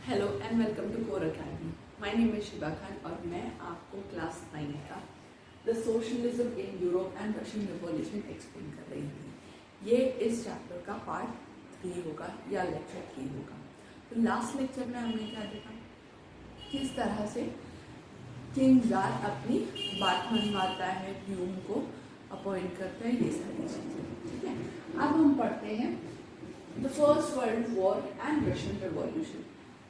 Hello and welcome to core academy. My name is Shiba Khan और मैं आपको क्लास 9 का the socialism in Europe and Russian revolution explain कर रही थी। ये इस चैप्टर का पार्ट 3 होगा या लेक्चर 3 होगा। तो लास्ट लेक्चर में हमने क्या देखा, किस तरह से किंग जार अपनी बात मनवाता है, ह्यूम को अपॉइंट करता है, ये सारी चीज़ें। ठीक है, अब हम पढ़ते हैं the first world war and Russian revolution.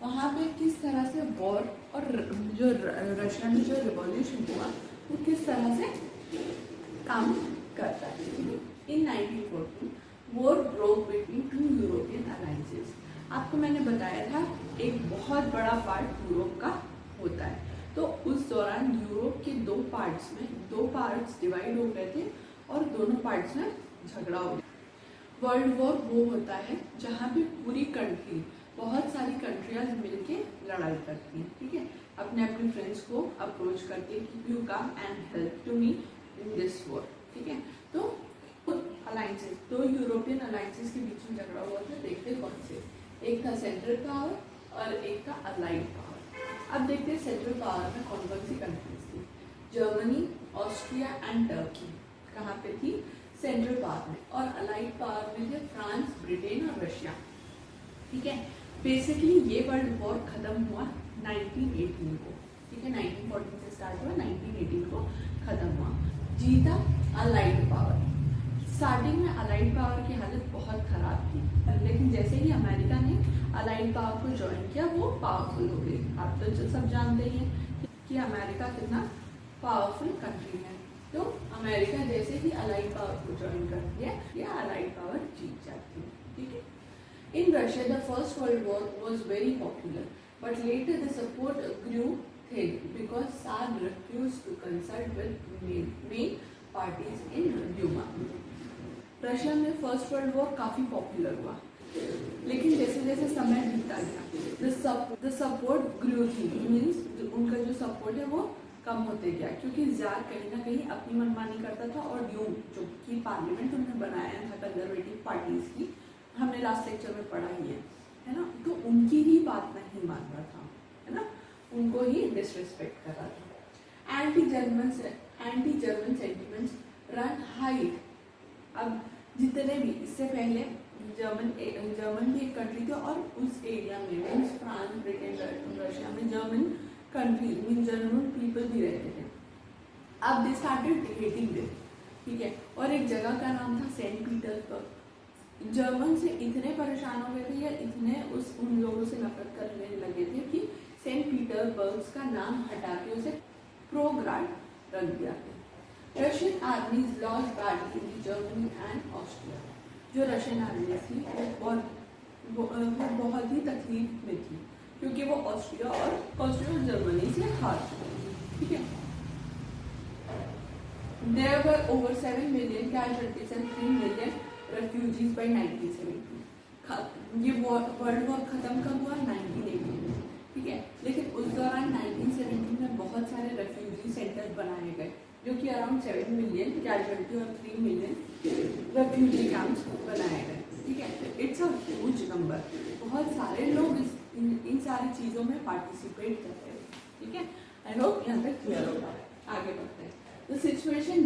वहाँ पे किस तरह से वॉर और जो रशिया में जो रिवॉल्यूशन हुआ वो किस तरह से काम करता है। इन 1914 war broke between two European alliances. आपको मैंने बताया था एक बहुत बड़ा पार्ट यूरोप का होता है, तो उस दौरान यूरोप के दो पार्ट्स डिवाइड हो गए थे और दोनों पार्ट्स में झगड़ा हो गया। वर्ल्ड वॉर वो होता है जहाँ पे पूरी कंट्री, बहुत सारी कंट्रियाज मिलके लड़ाई करती हैं। ठीक है, अपने अपने फ्रेंड्स को अप्रोच करती है कि you come and help to me in this war. ठीक है, तो अलायंसेस, दो यूरोपियन अलायंसेस के बीच में झगड़ा हुआ था। देखते कौन से, एक था सेंट्रल पावर और एक था अलाइड पावर। अब देखते हैं सेंट्रल पावर में कौन कौन सी कंट्रीज थी। जर्मनी, ऑस्ट्रिया एंड टर्की कहाँ पे थी, सेंट्रल पावर में। और अलाइड पावर में थे फ्रांस, ब्रिटेन और रशिया। ठीक है, बेसिकली ये वर्ल्ड वॉर खत्म हुआ 1918 को। ठीक है, 1914 से स्टार्ट हुआ, 1918 को खत्म हुआ। जीता अलाइड पावर। स्टार्टिंग में अलाइड पावर की हालत बहुत खराब थी, लेकिन जैसे ही अमेरिका ने अलाइड पावर को ज्वाइन किया वो पावरफुल हो गई। आप तो सब जानते ही हैं कि अमेरिका कितना पावरफुल कंट्री है। तो अमेरिका जैसे ही अलाइड पावर को ज्वाइन करती है या अलाइड पावर जीत जाती है। ठीक है, in Russia the first world war was very popular, but later the support grew thin because Tsar refused to consult with main parties in Duma. Russia में first world war काफ़ी popular हुआ, लेकिन जैसे जैसे समय बीतता गया द सपोर्ट ग्रू थी, मीन्स उनका जो सपोर्ट है वो कम होते गया, क्योंकि जार कहीं ना कहीं अपनी मनमानी करता था और ड्यूम जो कि पार्लियामेंट उन्होंने बनाया था कंजर्वेटिव पार्टीज की, हमने लास्ट लेक्चर में पढ़ा ही है ना, तो उनकी ही बात नहीं मान रहा था, है ना, उनको ही डिसरिस्पेक्ट कर रहा था। Anti German sentiments run high. अब जितने भी इससे पहले जर्मन भी एक कंट्री थी और उस एरिया में मीन्स फ्रांस, ब्रिटेन, रशिया में German country mean German people भी रहते थे। अब दे स्टार्टेड हेटिंग देम। ठीक है, और एक जगह का नाम था सेंट पीटर्सबर्ग। जर्मन से इतने परेशान हो गए थे या इतने उन लोगों से नफरत करने लगे थे कि सेंट पीटर्सबर्ग का नाम हटा के उसे प्रोग्राड रख दिया गया। Russian आर्मीज lost battle in Germany and Austria. जो रशियन आर्मी थी वो बहुत ही तकलीफ में थी, क्योंकि वो ऑस्ट्रिया और जर्मनी से हार चुकी थी। ठीक है, there were over 7 million casualties and 3 million refugees by 1917। ये वर्ल्ड वॉर खत्म कब हुआ, 1918 में। ठीक है, लेकिन उस दौरान 1917 में बहुत सारे रेफ्यूजी सेंटर बनाए गए, जो कि अराउंड 7 मिलियन कैजुअलिटी और 3 मिलियन रेफ्यूजी कैंप्स बनाए गए। ठीक है, इट्स अ ह्यूज नंबर। बहुत सारे लोग इन सारी चीज़ों में पार्टिसिपेट करते हैं। ठीक है, आई होप यहाँ तक क्लियर होगा। आगे बढ़ते हैं। The situation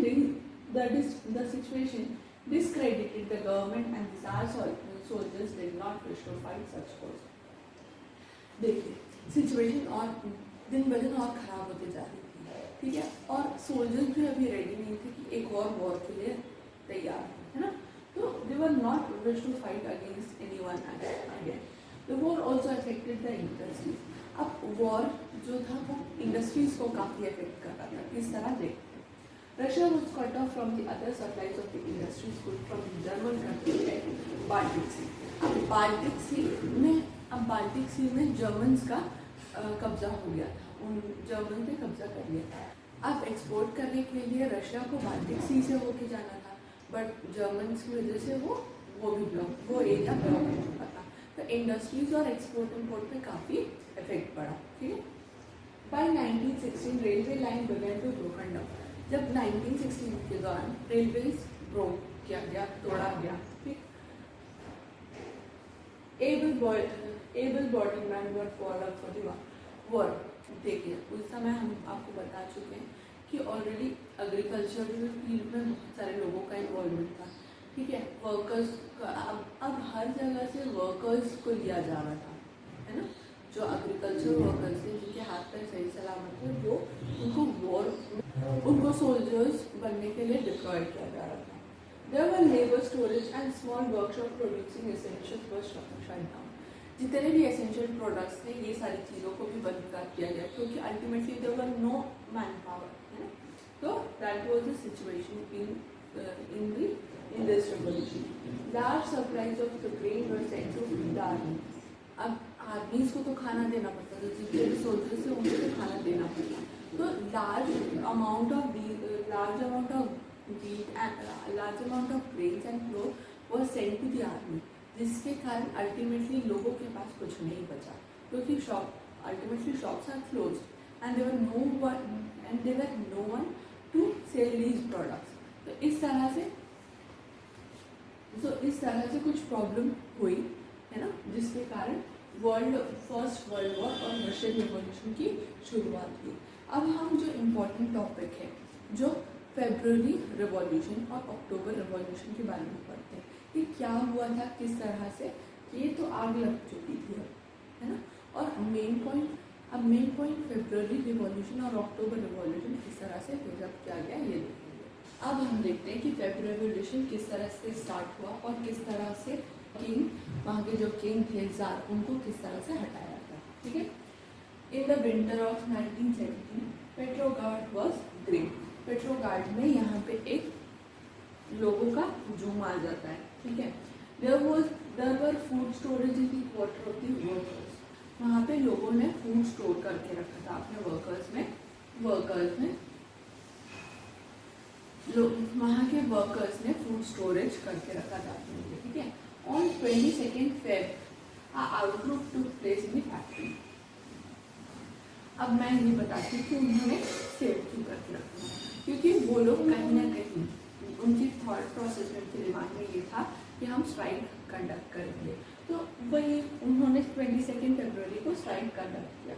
discredited the government and the Tsar soldiers did not wish to fight such wars। देखिए, सिचुएशन और दिन ब दिन और खराब होते जा रही थी। ठीक है, और सोल्जर्स भी अभी रेडी नहीं थे कि एक और वॉर के लिए तैयार है ना, तो they were not wish to fight against anyone again। The war also affected the industries। अब वॉर जो था वो इंडस्ट्रीज को काफ़ी अफेक्ट कर रहा था। किस तरह देखते हैं, Russia was cut off from the other supplies of the industries good from the German country like Baltic Sea। अब बाल्टिक सी में जर्मन्स का कब्जा हो गया था, उन जर्मन ने कब्जा कर लिया था। अब एक्सपोर्ट करने के लिए रशिया को बाल्टिक सी से होके जाना था, बट जर्मन्स की वजह से वो एरिया ब्लॉक हो चुका था। तो इंडस्ट्रीज और एक्सपोर्ट इम्पोर्ट पे काफ़ी इफेक्ट पड़ा। ठीक है, by 1916 railway line began to broken down. जब 1916 के दौरान रेलवेज ब्रोक किया गया, तोड़ा गया। ठीक, able-bodied men were called war, देखिए उस समय हम आपको बता चुके हैं कि ऑलरेडी एग्रीकल्चरल फील्ड में बहुत सारे लोगों का इन्वॉल्वमेंट था, ठीक है। वर्कर्स का अब हर जगह से वर्कर्स को लिया जा रहा था, है ना। जो एग्रीकल्चर वर्कर्स थे जिनके हाथ पैर सही सलामत थे, वो उनको सोल्जर्स बनने के लिए डिप्लॉय किया जा रहा था। There were labor storage and small workshop producing essentials were shut down. जितने भी एसेंशियल प्रोडक्ट्स थे ये सारी चीज़ों को भी बंद कर दिया गया क्योंकि ultimately there were no man power, है ना। तो that was the situation in this revolution. Large supplies of the grain were sent to the army. अब आर्मीज को तो खाना देना पड़ता था, जितने भी सोल्जर्स थे उनको तो खाना देना पड़ता. तो large amount of wheat and large amount of grains and flour was sent to the army, जिसके कारण अल्टीमेटली लोगों के पास कुछ नहीं बचा क्योंकि shops are closed and there were no one to sell these products. तो इस तरह से कुछ प्रॉब्लम हुई, है ना, जिसके कारण फर्स्ट वर्ल्ड वॉर और रशियन रिवॉल्यूशन की शुरुआत हुई. अब हम जो इम्पोर्टेंट टॉपिक है जो फेब्रुअरी रिवॉल्यूशन और अक्टूबर रिवॉल्यूशन के बारे में पढ़ते हैं कि क्या हुआ था, किस तरह से. ये तो आग लग चुकी थी, है ना. और मेन पॉइंट फेब्रुअरी रिवॉल्यूशन और अक्टूबर रिवॉल्यूशन किस तरह से डेवलप किया गया ये देखेंगे. अब हम देखते हैं कि फेब्रुअरी रिवॉल्यूशन किस तरह से स्टार्ट हुआ और किस तरह से वहाँ के जो किंग थे जार, उनको किस तरह से हटाया था. ठीक है. In the winter of 1917 Petrograd was great. Petrograd में यहाँ पे एक लोगों का जुम आ जाता है, ठीक है. There were food storage in the quarter of the workers. वहाँ पे लोगों ने फूड स्टोर करके रखा था अपने वर्कर्स में वहाँ के वर्कर्स ने फूड स्टोरेज करके रखा था अपने लिए, ठीक है. On 22 Feb outbreak took place in the factory. अब मैं ये बताती हूँ कि उन्होंने सेव क्यों करके रखा, क्योंकि वो लोग कहीं ना कहीं उनकी थॉट प्रोसेस में, उनके दिमाग में ये था कि हम स्ट्राइक कंडक्ट करेंगे. तो वही उन्होंने 22 फरवरी को स्ट्राइक कंडक्ट किया.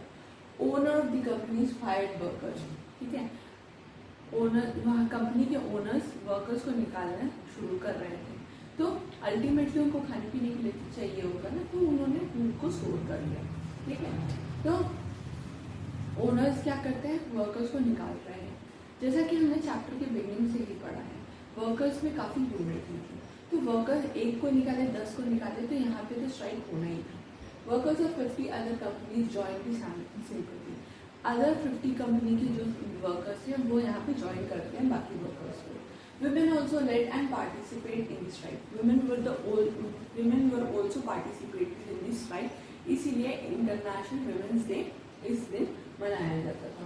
Owner of the companies fired workers, ठीक है. वहाँ कंपनी के ओनर्स वर्कर्स को निकालना शुरू कर रहे थे. तो अल्टीमेटली उनको खाने पीने के लिए चाहिए होगा ना, तो उन्होंने फूड को स्टोर कर लिया, ठीक है. तो ओनर्स क्या करते हैं, वर्कर्स को निकाल रहे हैं. जैसा कि हमने चैप्टर के बिगिनिंग से ही पढ़ा है, वर्कर्स में काफ़ी यूनिटी थी. तो वर्कर एक को निकाले, 10 को निकाले, तो यहाँ पे तो स्ट्राइक होना ही था. Workers of 50 other companies join the sympathy. Other 50 company के जो वर्कर्स हैं वो यहाँ पे ज्वाइन करते हैं बाकी वर्कर्स को. Women also led and participated in the strike. Women were also participated in the strike. इसीलिए इंटरनेशनल वुमेन्स डे इस दिन मनाया जाता था.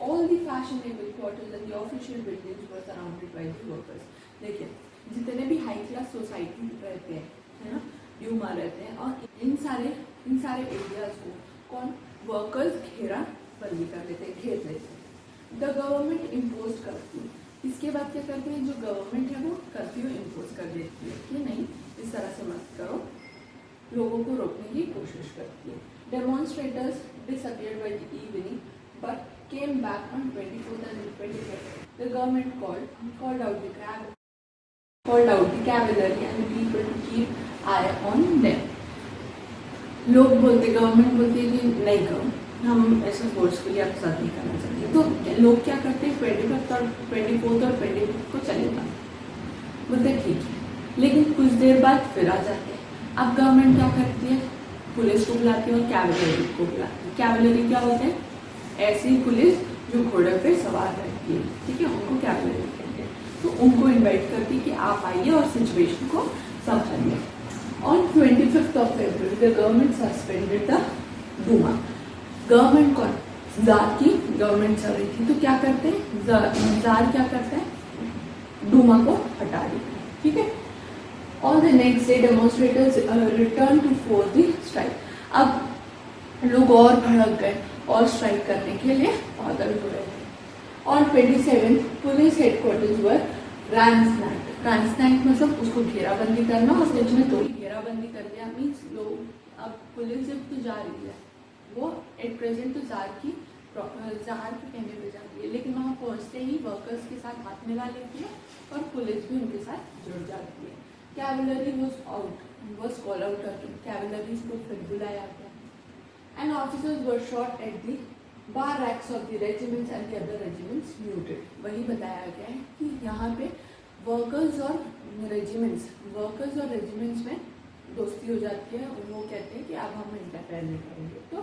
All the fashionable quarters and the official buildings were surrounded by the workers. देखिए जितने भी high class society रहते हैं, है ना, ड्यूमा रहते हैं, और इन सारे एरियाज को कौन वर्कर्स घेरा बंदी कर लेते हैं, घेर लेते हैं. The government impose curfew. इसके बाद क्या करते हैं, जो गवर्नमेंट है वो कर्फ्यू इम्पोज कर देती है कि नहीं इस तरह से मत करो, लोगों को रोकने की कोशिश करती है. Demonstrators disappeared by the evening but came back on 24th and 25th. The government called out the cavalry and the people to keep eye on them. Government बोलते हैं कि नहीं करो, हम ऐसा फोर्सफुली आपके साथ नहीं करना चाहते. तो लोग क्या करते हैं, 24th और 25th को चले जाते, बोलते ठीक है. लेकिन कुछ देर बाद फिर आ जाते हैं. अब गवर्नमेंट क्या करती है, पुलिस को बुलाती है और कैवलरी को बुलाती है. कैवलरी क्या होते हैं, ऐसी पुलिस जो घोड़े पे सवार रहती है, ठीक है, उनको कैवलरी कहते हैं. तो उनको इनवाइट करती है कि आप आइए और सिचुएशन को संभालिए. On 25th of February the government suspended the Duma. Government कौन, जार की गवर्नमेंट चल रही थी. तो क्या करते हैं, जार क्या करते हैं, डूमा को हटा देते हैं, ठीक है. On the next day demonstrators return to force the strike. अब लोग और भड़क गए और स्ट्राइक करने के लिए पागल हो रहे थे. ऑन 27 पुलिस हेडक्वार्टर्स वर रैंसनाइट मतलब उसको घेराबंदी करना, और सच में तो घेराबंदी कर दिया. मीन्स लोग अब पुलिस जब तो जा रही है वो एट प्रेजेंट तो जार के कहने पे जाती है, लेकिन वहाँ पहुँचते ही वर्कर्स के साथ हाथ मिला लेती है और पुलिस भी उनके साथ जुड़ जाती है। Cavalry was called out again. Cavalries को फिर बुलाया गया, and officers were shot at the barracks of the regiments and the other regiments muted. वही बताया गया है कि यहाँ पे वर्कर्स और रेजिमेंट्स में दोस्ती हो जाती है और वो कहते हैं कि अब हम इंटरफेयर नहीं करेंगे, तो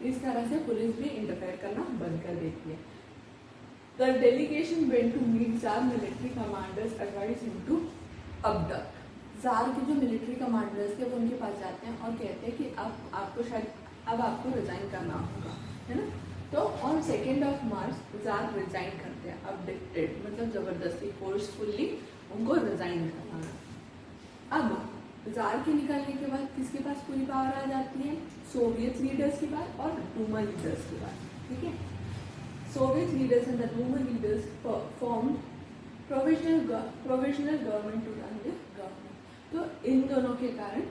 इस तरह से पुलिस भी इंटरफेयर करना बंद कर देती है। The delegation went to meet Tsar military commanders, advised him to abduct. Jar के जो मिलिट्री कमांडर्स थे वो उनके पास जाते हैं और कहते हैं कि अब आपको रिजाइन करना होगा, है ना। तो ऑन 2 मार्च जार रिजाइन करते हैं, अबडिक्टेड मतलब जबरदस्ती, फोर्सफुली उनको रिजाइन करना। अब जार के निकलने के बाद किसके पास पूरी पावर आ जाती है? सोवियत लीडर्स के पास और डूमा लीडर्स के पास, ठीक है। Soviet leaders and the Duma leaders form provisional government to run the government. तो इन दोनों के कारण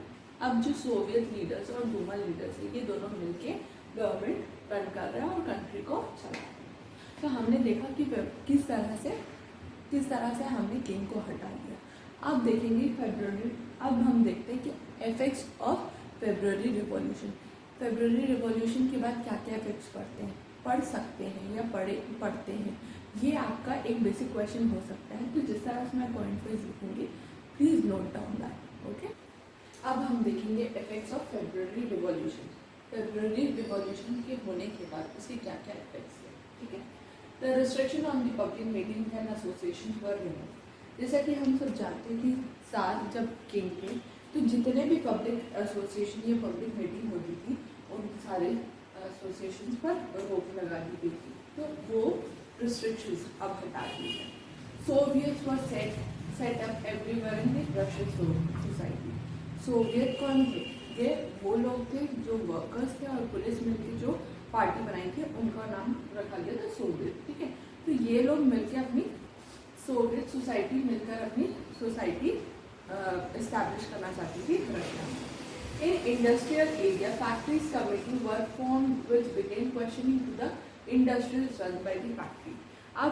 अब जो सोवियत लीडर्स और डूमा लीडर्स है ये दोनों मिलके गवर्नमेंट रन कर रहे हैं और कंट्री को चला रहे हैं। तो हमने देखा कि किस तरह से हमने किंग को हटा दिया। अब देखेंगे फरवरी, अब हम देखते हैं कि effects of February revolution. February revolution के बाद क्या क्या इफेक्ट्स पड़ सकते हैं या पढ़ते हैं, ये आपका एक बेसिक क्वेश्चन हो सकता है। तो जिस तरह से मैं पॉइंट वाइज लिखूंगी, please note down that, okay. अब हम देखेंगे effects of February revolution. February revolution के होने के बाद उसके क्या क्या इफेक्ट्स हैं, ठीक है। The restriction on the public meeting and association were removed. जैसा कि हम सब जानते हैं कि साथ जब किंग थे तो जितने भी पब्लिक एसोसिएशन या पब्लिक मीटिंग होती थी उन सारे एसोसिएशन पर रोक लगा दी गई थी, तो वो रिस्ट्रिक्शंस अब हटा दी है। Soviets were set up everywhere in the Russian society. Soviet कौन थे? ये वो लोग थे जो वर्कर्स थे और पुलिस मिलकर जो पार्टी बनाई थी, उनका नाम रखा गया था सोवियत, ठीक है। तो ये लोग मिलकर अपनी सोवियत सोसाइटी मिलकर अपनी सोसाइटी एस्टैब्लिश करना चाहती थी रशिया में। In industrial area, factories committee were formed which began questioning to the industrials run by the factory. अब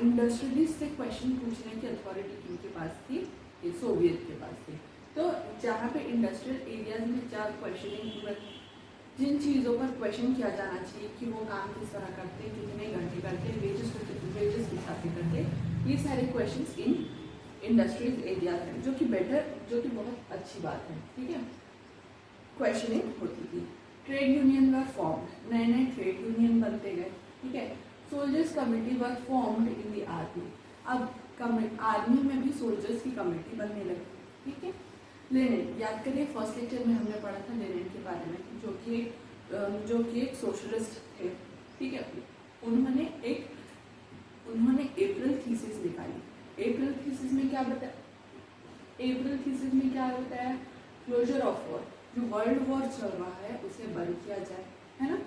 इंडस्ट्रियलिस्ट से क्वेश्चन पूछने की अथॉरिटी किनके पास थी? ये सोवियत के पास थी। तो जहाँ पे इंडस्ट्रियल एरियाज में चार क्वेश्चनिंग, जिन चीज़ों पर क्वेश्चन किया जाना चाहिए कि वो काम किस तरह करते हैं, कितने घंटे करते हैं, वेजेस के हिसाब से करते हैं, ये सारे क्वेश्चंस इन इंडस्ट्रियल एरियाज हैं, जो कि बहुत अच्छी बात है, ठीक है। क्वेश्चनिंग होती थी। ट्रेड यूनियन वर फॉर्म्ड, नए नए ट्रेड यूनियन बनते गए, ठीक है। Soldiers committee were formed in the army. अब आर्मी में भी सोल्जर्स की कमेटी बनने लगी, ठीक है। लेनिन, याद करिए फर्स्ट लेक्चर में हमने पढ़ा था लेनिन के बारे में, जो कि एक सोशलिस्ट थे, ठीक है। उन्होंने अप्रैल थीसिस निकाली। अप्रैल थीसिस में क्या बताया? क्लोजर ऑफ वॉर, जो वर्ल्ड वॉर चल रहा है उसे बंद किया जाए, है ना।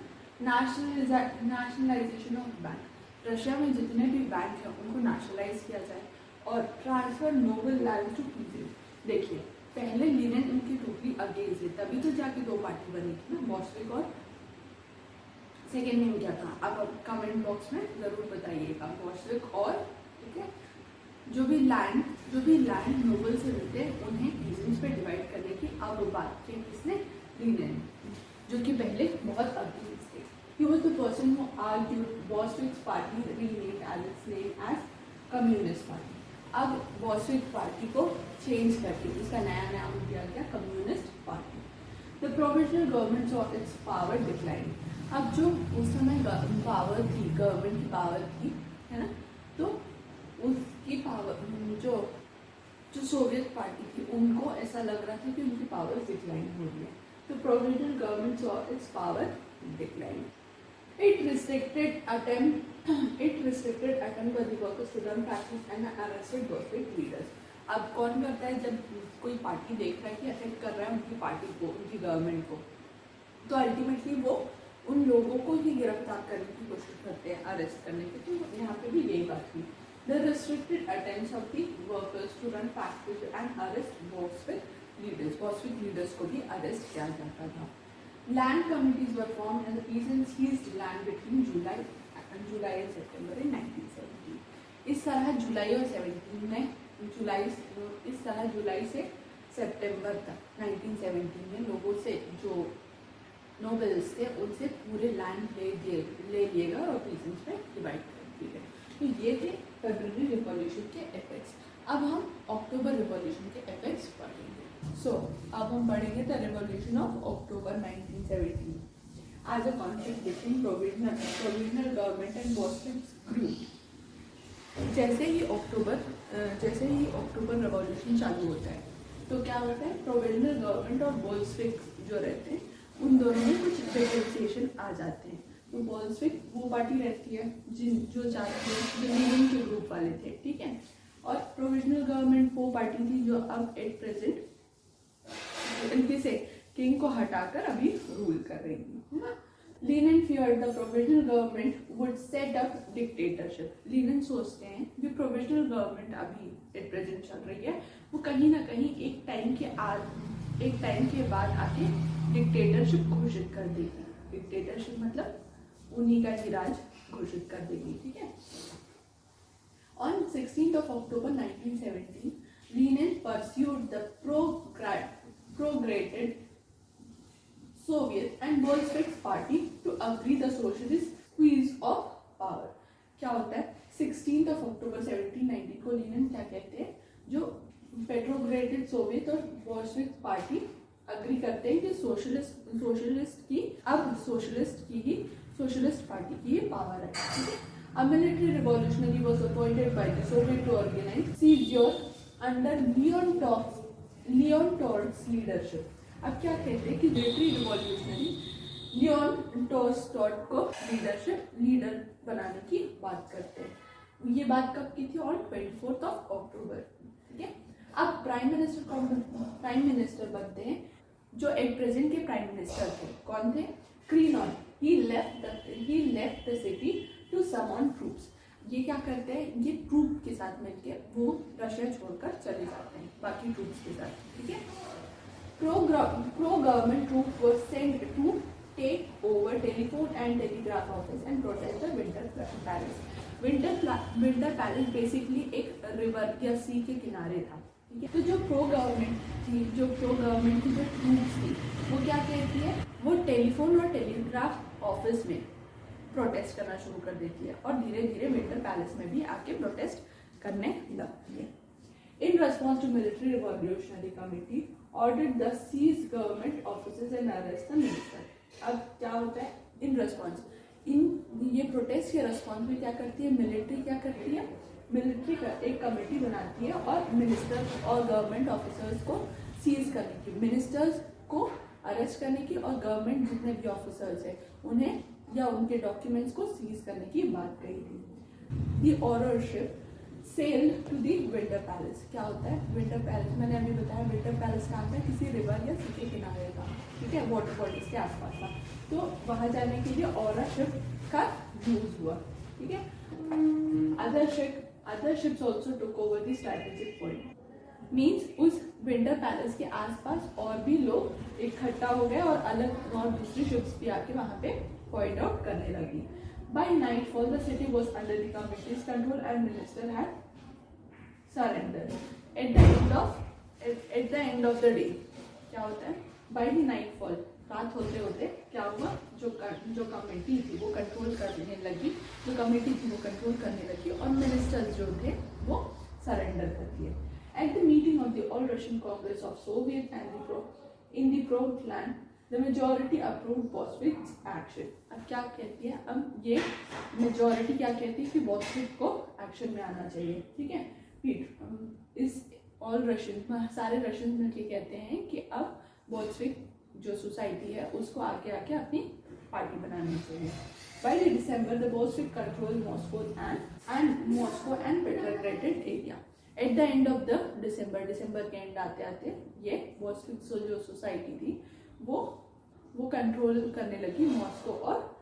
नेशनलाइजेशन ऑफ बैंक, रशिया में जितने भी बैंक हैं उनको नेशनलाइज किया जाए और transfer noble land to people. देखिए पहले लेनिन उनकी टोटली अगेंस्ट है, तभी तो जाके दो पार्टी बनी थी ना, बॉल्शेविक और सेकेंड नेम क्या था, आप कमेंट बॉक्स में जरूर बताइएगा, बॉल्शेविक और, ठीक है। जो भी लैंड नोबल से मिलते हैं उन्हें रीजन्स पे डिवाइड करने की अब बात की किसने? लेनिन, जो कि पहले बहुत अगेंस्ट थे। He was the person who argued Bolshevik party renamed as its name as Communist Party. अब बोल्शेविक पार्टी को चेंज करके इसका नया नाम दिया गया communist party. The provisional government of its power decline. अब जो उस समय पावर थी, गवर्नमेंट की पावर थी, है ना, तो उसकी पावर जो सोवियत पार्टी थी उनको ऐसा लग रहा था कि उनकी पावर डिक्लाइन हो रही है, तो provisional government of its power decline. It restricted attempt by the workers to run factories and arrested Bolshevik leaders. अब कौन करता है? जब कोई पार्टी देख रहा है कि अफेक्ट कर रहा है उनकी पार्टी को, उनकी गवर्नमेंट को, तो अल्टीमेटली वो उन लोगों को ही गिरफ्तार करने की कोशिश करते हैं, अरेस्ट करने की। तो यहाँ पे भी यही बात थी। The restricted attempts of the workers to run factories and arrest Bolshevik leaders को भी अरेस्ट किया जाता था। Land committees were formed and the peasants seized तरह जुलाई और 17 में इस तरह जुलाई से सितंबर तक 1917 में लोगों से जो नोबेल्स थे उनसे पूरे लैंड ले लिएगा और रीजन्स में डिवाइड कर दिए गए। तो ये थे फेब्रुअरी रिवॉल्यूशन के इफेक्ट्स। अब हम अक्टूबर रिवॉल्यूशन के इफेक्ट्स पढ़ेंगे। सो अब हम पढ़ेंगे the revolution of October 1917 as a conflict between provisional government and Bolsheviks group. जैसे ही अक्टूबर रिवॉल्यूशन चालू होता है तो क्या होता है, प्रोविजनल गवर्नमेंट और बोल्शेविक्स जो रहते हैं उन दोनों में कुछ डिफरेंशिएशन आ जाते हैं। तो बोल्शेविक वो पार्टी रहती है जो चाहती है, जो लीनिन के ग्रुप वाले थे, ठीक है, और प्रोविजनल गवर्नमेंट वो पार्टी थी जो अब एट प्रेजेंट इनके से किंग को हटाकर अभी रूल कर रही है। लीनिन feared the provisional government would set up dictatorship। लीनिन सोचते हैं जो प्रोविजनल गवर्नमेंट अभी एट प्रेजेंट चल रही है वो कहीं ना कहीं एक टाइम के बाद आके डिक्टेटरशिप घोषित कर देगी। डिक्टेटरशिप मतलब उन्हीं का ही राज घोषित कर देगी, ठीक है। On 16th of October 1917, Lenin pursued the progressive Soviet and Bolshevik party to agree the socialist squeeze of power। क्या होता है 16th of October 1790 को लीनिन क्या कहते हैं, जो पेट्रोग्रेडेड सोवियत और बोल्शेविक पार्टी अग्री करते हैं कि सोशलिस्ट पार्टी की ही पावर है, ठीक है। A military revolutionary was appointed by the Soviet to organize seizure under Leon Trotsky's leadership। अब क्या कहते हैं कि मिलिट्री रिवॉल्यूशनरी लियोन टॉल्स्टॉय को लीडर बनाने की बात करते हैं। ये बात कब की थी? ऑन 24th of October, ठीक है। अब प्राइम मिनिस्टर बनते हैं जो एट प्रेजेंट के प्राइम मिनिस्टर थे। कौन थे? क्रीनॉन। He left the city to summon troops. ये क्या करते हैं, ये ट्रूप के साथ मिलकर वो रशिया छोड़कर चले जाते हैं बाकी ट्रूप्स के साथ, ठीक है। Pro government troop were sent to take over telephone and telegraph office and protect the winter palace. Winter palace basically एक रिवर या सी के किनारे था, ठीक है। तो जो प्रो गवर्नमेंट की जो ट्रूप्स थी वो क्या कहती है, वो टेलीफोन और टेलीग्राफ ऑफिस में प्रोटेस्ट करना शुरू कर देती है और धीरे धीरे विंटर पैलेस में भी आके प्रोटेस्ट करने लगती है। In response to military revolutionary committee ordered the seize government offices and arrest the minister. अब क्या होता है, इन रिस्पॉन्स ये प्रोटेस्ट के रिस्पॉन्स में क्या करती है मिलिट्री, मिलिट्री एक कमेटी बनाती है और मिनिस्टर और गवर्नमेंट ऑफिसर्स को सीज करने की, मिनिस्टर्स को अरेस्ट करने की और गवर्नमेंट जितने भी ऑफिसर्स हैं उन्हें या उनके डॉक्यूमेंट्स को सीज करने की बात कही थी। The order ship sail to the winter palace. क्या होता है विंटर पैलेस? मैंने अभी बताया विंटर पैलेस कहाँ था, किसी रिवर या सी के किनारे था, ठीक है, वाटर बॉडीज के आसपास था। तो वहाँ जाने के लिए ऑर्डर शिप का यूज हुआ, ठीक है। Other ships also took over the strategic point. Means उस विंटर पैलेस के आसपास और भी लोग इकट्ठा हो गए और अलग और दूसरी शिप्स भी आके वहाँ पे पॉइंट आउट करने लगी। By nightfall, the city was under the committee's control and minister had surrendered. At the end of the day, क्या होता है? By the nightfall, रात होते होते क्या हुआ, जो कमेटी थी वो कंट्रोल करने लगी, और मिनिस्टर्स जो थे वो सरेंडर कर दिए। At the meeting of the All Russian Congress of Soviet and in the pro-plan, the majority approved Bolshevik's action। अब क्या कहती है, अब ये मेजोरिटी क्या कहती है कि बोल्शेविक को एक्शन में आना चाहिए, ठीक है। फिर इस ऑल रशियन सारे रशियन मिलके कहते हैं कि अब बोल्शेविक जो सोसाइटी है उसको आके अपनी पार्टी बनानी चाहिए। By December, the Bolshevik controlled Moscow and Petrograd area। At the end of the December के एंड आते आते ये बोल्शेविक जो सोसाइटी थी वो कंट्रोल करने लगी मॉस्को और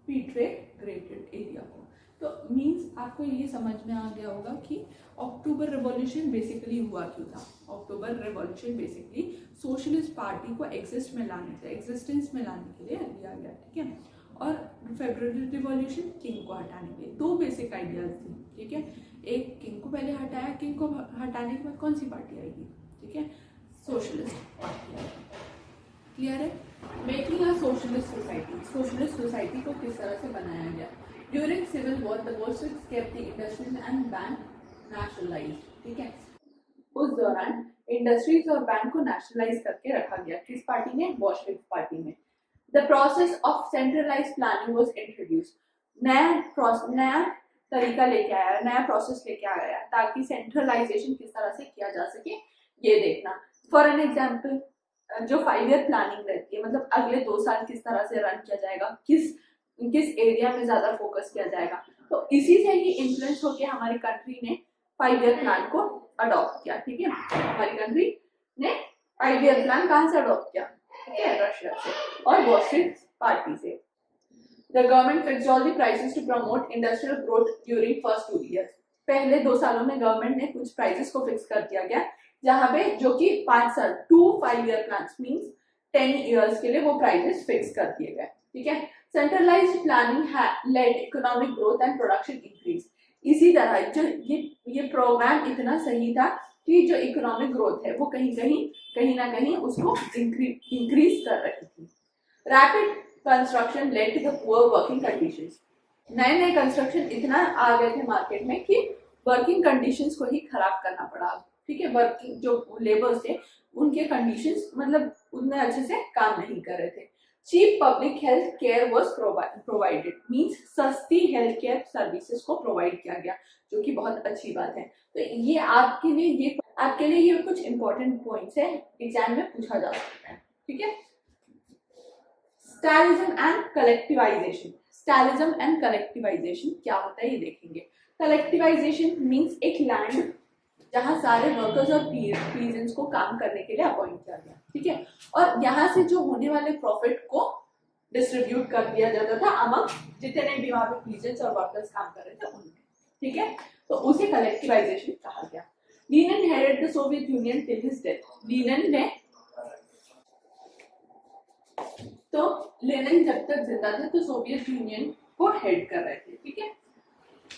पेट्रोग्रेड एरिया को। तो मींस आपको ये समझ में आ गया होगा कि अक्टूबर रिवॉल्यूशन बेसिकली हुआ क्यों था। अक्टूबर रिवॉल्यूशन बेसिकली सोशलिस्ट पार्टी को एग्जिस्टेंस में लाने के लिए लिया गया, ठीक है। और फेब्रुअरी रिवॉल्यूशन किंग को हटाने के लिए। दो बेसिक आइडियाज थी, ठीक है। एक किंग को पहले हटाया, किंग को हटाने के बाद कौन सी पार्टी आएगी, ठीक है, सोशलिस्ट पार्टी आएगी। क्लियर है। Making a socialist society, socialist society को किस तरह से बनाया गया। During civil war the Bolsheviks kept the industries and bank nationalised, ठीक है। उस दौरान इंडस्ट्रीज और बैंक को नेशनलाइज करके रखा गया। किस पार्टी ने, बोल्शेविक पार्टी में। The process of centralise planning was introduced, नया तरीका लेके आया, नया प्रोसेस लेके आया ताकि सेंट्रलाइजेशन किस तरह से किया जा सके ये देखना। फॉर एन एग्जाम्पल, जो 5 ईयर प्लानिंग रहती है, मतलब अगले 2 साल किस तरह से रन किया जाएगा, किस एरिया में ज्यादा फोकस किया जाएगा, तो इसी से ही इन्फ्लुएंस होके हमारी कंट्री ने 5 ईयर प्लान को अडॉप्ट किया, ठीक है। हमारी कंट्री ने 5 ईयर प्लान कहाँ से अडॉप्ट किया, ठीक है, रशिया से और बोल्शेविक पार्टी से। The government fixed all the prices to promote industrial growth during first 2 years. पहले 2 सालों में गवर्नमेंट ने कुछ प्राइसेस को फिक्स कर दिया गया, जहां पे जो कि 5 साल 5 ईयर प्लान मींस 10 इयर्स के लिए वो प्राइसेस फिक्स कर दिए गए, ठीक है। Centralised planning led economic growth and production increase. इसी तरह जो ये प्रोग्राम इतना सही था कि जो इकोनॉमिक ग्रोथ है वो कहीं ना कहीं उसको इंक्रीज कर रही थी। Rapid construction led to the poor working conditions. नए कंस्ट्रक्शन इतना आ गए थे मार्केट में कि वर्किंग कंडीशंस को ही खराब करना पड़ा, ठीक है। वर्किंग जो लेबर्स थे उनके कंडीशंस मतलब उतने अच्छे से काम नहीं कर रहे थे। Cheap public health care was provided, means सस्ती हेल्थ केयर सर्विसेज को प्रोवाइड किया गया, जो कि बहुत अच्छी बात है। तो ये आपके लिए ये कुछ इंपॉर्टेंट पॉइंट्स है, एग्जाम में पूछा जा सकता है, ठीक है। स्टालिज्म एंड कलेक्टिवाइजेशन, स्टालिज्म एंड कलेक्टिवाइजेशन क्या होता है ये देखेंगे। कलेक्टिवाइजेशन मींस एक लैंड जहां सारे वर्कर्स और पीजेंट्स को काम करने के लिए अपॉइंट किया गया, ठीक है, और यहाँ से जो होने वाले प्रॉफिट को डिस्ट्रीब्यूट कर दिया जाता था अमंग जितने भी वहां पे पीजेंट्स और वर्कर्स काम कर रहे थे उनमें, ठीक है, तो उसे कलेक्टिवाइजेशन कहा गया। Lenin headed the Soviet Union till his death. Lenin जब तक जिंदा थे तो सोवियत यूनियन को हेड कर रहे थे, ठीक है।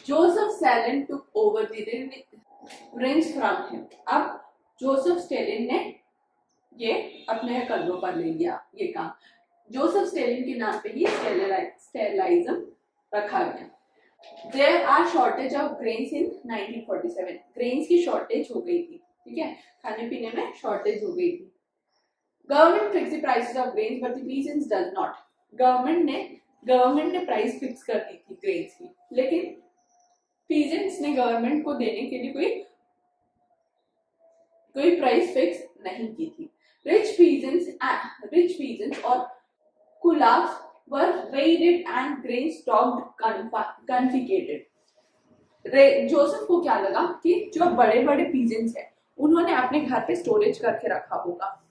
Joseph Stalin took over the range from him. अब जोसेफ स्टालिन ने ये अपने कंधों पर ले लिया ये काम। जोसेफ स्टालिन के नाम पे ही स्टेलाइज्म रखा गया। There are shortage of grains in 1947। Grains की शॉर्टेज हो गई थी, ठीक है, खाने पीने में शॉर्टेज हो गई थी। Government fix the prices of grains but the peasants does not. Government ने प्राइस फिक्स कर दी थी ग्रेन्स की, लेकिन पीजेंट्स ने गवर्नमेंट को देने के लिए कोई प्राइस फिक्स नहीं की थी। रिच पीजेंट्स और kulaks were raided and grain stocked confiscated. Joseph को क्या लगा कि जो बड़े बड़े पीजेंट्स हैं उन्होंने अपने घर पे स्टोरेज करके रखा होगा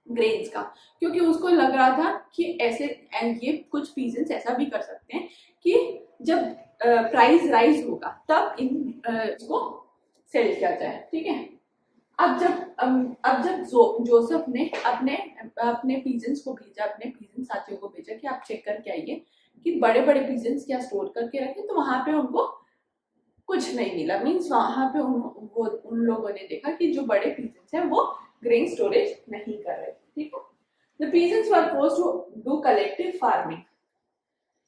ग्रेन्स का, क्योंकि उसको लग रहा था कि ऐसे ये कुछ पीजेंट्स ऐसा भी कर सकते हैं कि जब प्राइस राइज होगा तब इसको सेल किया जाए, ठीक है। अब जब जोसेफ ने अपने पीजेंट्स को भेजा, अपने पीजेंट साथियों को भेजा कि आप चेक करके आइए कि बड़े बड़े पीजेंट्स क्या स्टोर करके रखे, तो वहां पे उनको कुछ नहीं मिला। मीन्स वहां पे उन लोगों ने देखा कि जो बड़े पीजेंट्स हैं वो ग्रेन स्टोरेज नहीं कर रहे, ठीक है। The peasants were forced to do collective farming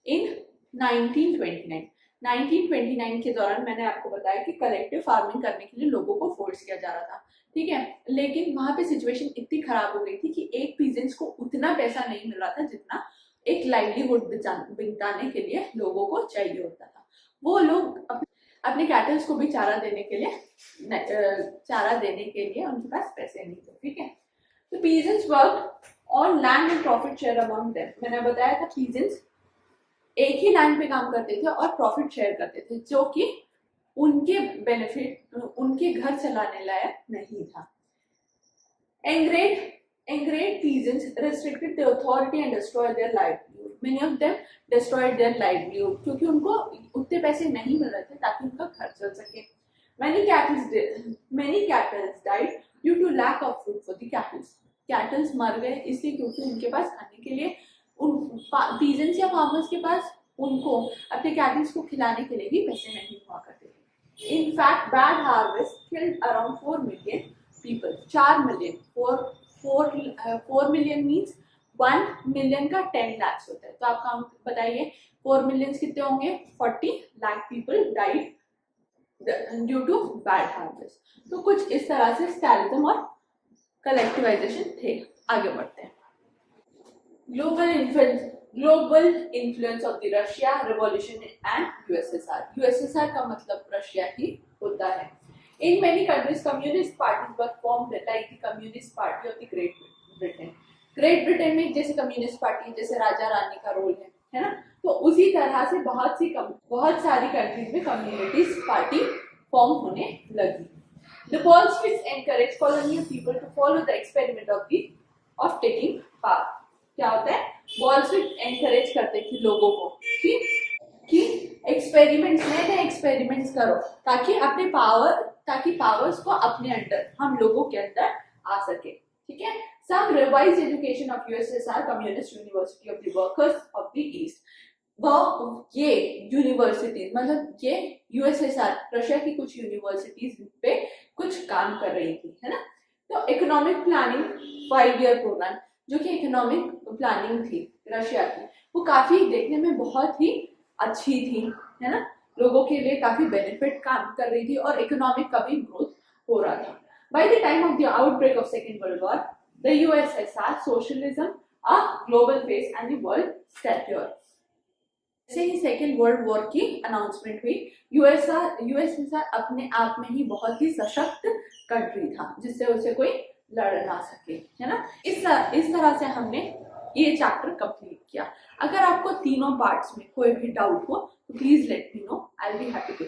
in 1929 के दौरान मैंने आपको बताया कि कलेक्टिव फार्मिंग करने के लिए लोगों को फोर्स किया जा रहा था, ठीक है, लेकिन वहां पे सिचुएशन इतनी खराब हो गई थी कि एक पीजेंट्स को उतना पैसा नहीं मिल रहा था जितना एक लाइवलीहुड बिताने के लिए लोगों को चाहिए होता था। वो लोग अपने कैटल्स को भी चारा देने के लिए उनके पास पैसे नहीं थे, ठीक है। तो peasants work on land and profit share among them. मैंने बताया था पीजेंट्स एक ही लैंड पे काम करते थे और प्रॉफिट शेयर करते थे, जो कि उनके बेनिफिट उनके घर चलाने लायक नहीं था। Ingrate peasants restricted their authority and destroyed their livelihood. Many of them destroyed their livelihood क्योंकि उनको उतने पैसे नहीं मिल रहे थे ताकि उनका घर चल सके। Many cattle died due to lack of food for the cattle. Cattle मर गए इसलिए क्योंकि उनके पास खाने के लिए उन पीजेंट्स या फार्मर्स के पास उनको अपने कैटल्स को खिलाने के लिए भी पैसे नहीं हुआ करते थे। In fact bad harvest killed around 4 million people. 4 million, 4 million means 1 million का 10 लाख होता है। तो आप काउंट बताइए 4 मिलियन कितने होंगे? 40 lakh people died due to bad harvest. तो कुछ इस तरह से स्टैलिज्म और कलेक्टिवाइजेशन थे। आगे बढ़ते हैं। Global influence of the Russia revolution and USSR. USSR का मतलब रशिया ही होता है। In many countries communist parties were formed like the communist party of the great Britain. Great Britain में जैसे कम्युनिस्ट पार्टी जैसे राजा रानी का रोल है ना, तो उसी तरह से बहुत सारी कंट्रीज में कम्युनिस्ट पार्टी फॉर्म होने लगी। The Bolsheviks encouraged colonial people to follow the experiment of taking power. क्या होता है? Bolsheviks encourage करते थे लोगों को कि एक्सपेरिमेंट्स, नए एक्सपेरिमेंट्स करो ताकि पावर्स को अपने अंडर, हम लोगों के अंदर आ सके। ठीक है। Some revised education of USSR Communist University of the Workers of the East. ये यूनिवर्सिटीज मतलब ये यूएसएसआर रशिया की कुछ यूनिवर्सिटीज पे कुछ काम कर रही थी, है ना। तो इकोनॉमिक प्लानिंग 5 ईयर प्रोग्राम, जो कि इकोनॉमिक प्लानिंग थी रशिया की, वो काफी देखने में बहुत ही अच्छी थी, है ना। लोगों के लिए काफी बेनिफिट काम कर रही थी और इकोनॉमिक का भी ग्रोथ हो रहा था। By the time of the outbreak of Second World War the USSR socialism a global face and the world stature. जैसे ही सेकेंड वर्ल्ड वॉर की अनाउंसमेंट हुई, यूएसएसआर अपने आप में ही बहुत ही सशक्त कंट्री था जिससे उसे कोई लड़ ना सके, है ना। इस तरह से हमने ये चैप्टर कंप्लीट किया। अगर आपको तीनों पार्ट्स में कोई भी डाउट हो तो please let me know, I will be happy to